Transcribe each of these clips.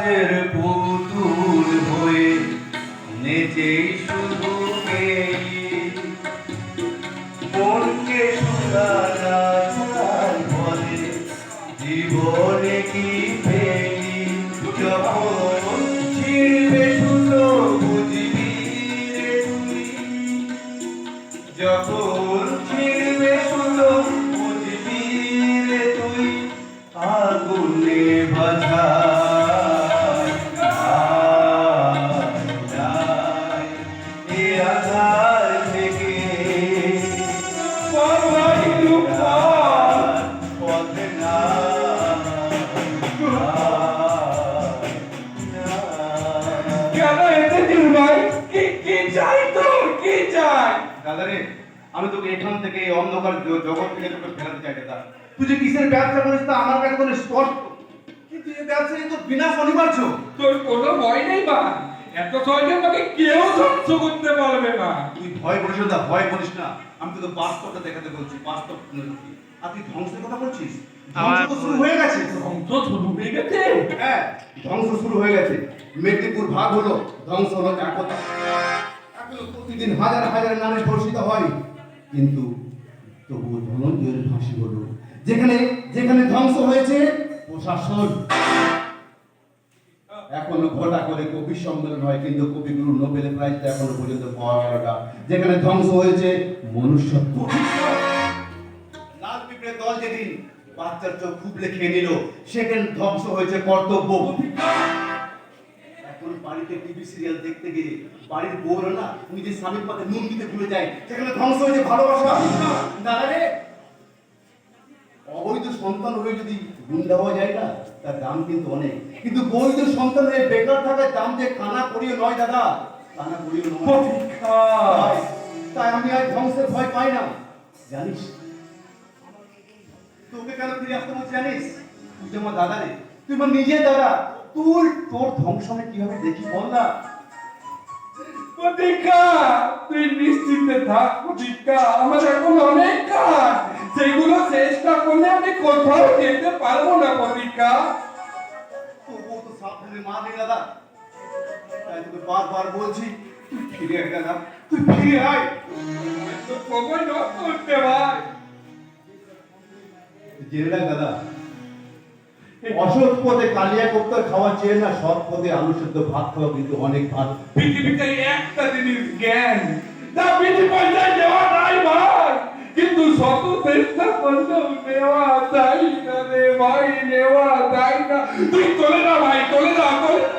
কাচের পুতুল হয়ে নেচে শুধু এই মনকে শুধানা বলে জীবনে কি পেলি যখন ছিড়বে সুতো বুঝবি রে তুই যখন ছিড়বে সুতো বুঝবি রে তুই আগুনে বাঁধা আমি তোকে এখান থেকে অন্ধকার জগৎ থেকে তোকে ফেরাতে চাই দাদা। তুই যে কিসের ব্যবসা করিস তা আমার কাছে কোনো স্পষ্ট, কিন্তু এই ব্যবসায় তো বিনাশ অনিবার্য। তোর কোনো ভয় নেই বা এত সহজে আমাকে কেউ ধ্বংস করতে পারবে না। তুই ভয় করিস না, ভয় করিস না। আমি তোকে বাস্তবটা দেখাতে বলছি, বাস্তব। আর তুই ধ্বংসের কথা বলছিস? ধ্বংস তো শুরু হয়ে গেছে। ধ্বংস শুরু হয়ে গেছে? হ্যাঁ, ধ্বংস শুরু হয়ে গেছে। মেদিনীপুর ভাগ হলো, ধ্বংস হলো একতা। এখন প্রতিদিন হাজার হাজার নারী ধর্ষিত হয়, কিন্তু তবুও ধনঞ্জয়ের ফাঁসি হলো। যেখানে যেখানে ধ্বংস হয়েছে প্রশাসন। এখনো ঘটা করে কবি সম্মেলন হয়, কিন্তু কবিগুরু নোবেল প্রাইজটা এখনো পর্যন্ত পাওয়া গেল না। যেখানে ধ্বংস হয়েছে মনুষ্যত্ব। লাল পিঁপড়ের দল যেদিন বাচ্চার চোখ খুবলে খেয়ে নিল, সেখানে ধ্বংস হয়েছে কর্তব্য। এখন বাড়িতে টিভি সিরিয়াল দেখতে গিয়ে বাড়ির বউরা না নিজের স্বামীর পাতে নুন দিতে ভুলে যায়, সেখানে ধ্বংস হয়েছে ভালোবাসা। দাদা রে, অবৈধ সন্তান হয়ে যদি গুন্ডা হওয়া যায় না, তার দাম কিন্তু অনেক। কিন্তু বৈধ সন্তান হয়ে বেকার থাকার দাম যে কানা করিও নয় দাদা, কানা করিও নয়। তাই আমি আজ ধ্বংসের ভয় পাই না। জানিস তোকে কেন ফিরে আসতে বলছি জানিস? তুই যে আমার দাদা রে, তুই আমার নিজের দাদা। তোর ধ্বংস আমি কিভাবে দেখি বল না। প্রতীক্ষা, তুই নিশ্চিন্তে থাক প্রতীক্ষা। আমার এখন অনেক কাজ, সেগুলো চেষ্টা করলে আমি কোথাও যেতে পারবো না প্রতীক্ষা। তবুও তো সাবধানে মা নেই দাদা, তাই তোকে বারবার বলছি তুই ফিরে আয় দাদা, তুই ফিরে আয়। তো সময় নষ্ট করতে ভাই। জেনে রাখ দাদা, অসৎ পথে কালিয়া কোপ্তা খাওয়া চেয়ে না সৎ পথে আলু সেদ্ধ ভাত খাওয়া কিন্তু অনেক ভাত। পৃথিবীতে একটা জিনিস জ্ঞান, যা বিধি পর্যায়ে দেওয়া নাই ভাই, কিন্তু শত চেষ্টা করলেও নেওয়া যায় না রে ভাই, নেওয়া যায় না। তুই চলে না ভাই, চলে না, চলে না।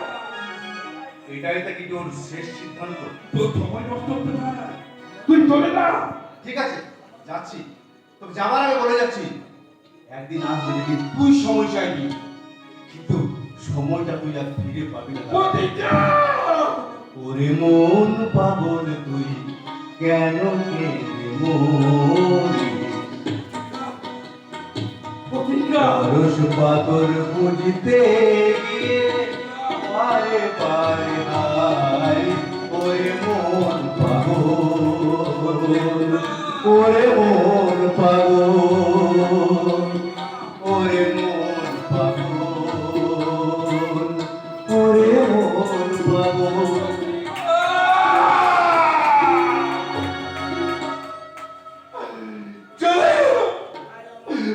এটাই তো কি তোর শেষ সিদ্ধান্ত? তোর সময় নষ্ট হতে না, তুই চলে না। ঠিক আছে, যাচ্ছি। তোকে যাবার আগে বলে যাচ্ছি, একদিন আসবে যেদিন তুই সময় চাইবি, কিন্তু সময়টা তুই আর ফিরে পাবি না। ওরে মন পাগল তুই কেন কেঁদে মরি, পরশ পাথর বুঝতে গিয়ে পারে পারে হায়। ওরে মন পাগল, ওরে মন পাগল, ওরে মন পাগল, ওরে মন পাগল।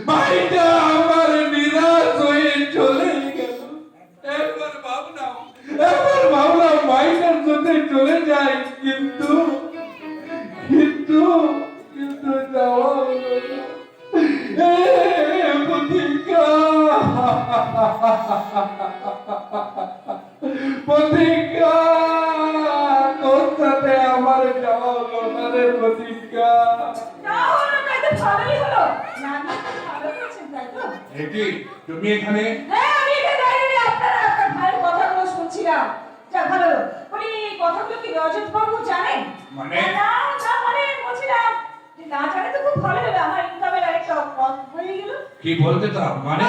ভাইটা আমার নিরাশ হয়ে চলে গেল। একবার ভাবলাম ভাইটার সাথে চলে যাই, কিন্তু কিন্তু কিন্তু যাওয়া হলো না। প্রতীক্ষা, প্রতীক্ষা, তোর সাথে আমার যাওয়া হলো না রে প্রতীক্ষা। তুমি এখানে? হ্যাঁ, আমি এখানে দাঁড়িয়ে আপনার ভাইয়ের কথাগুলো শুনছিলাম। যা ভালো, উনি কথাগুলো কি রজত বাবু জানেন? মানে? না না, মানে বলছিলাম যে না জানে তো খুব ভালো হবে, আমার ইনকামের আরেকটা পথ হয়ে গেল। কি বলতে চাও মানে?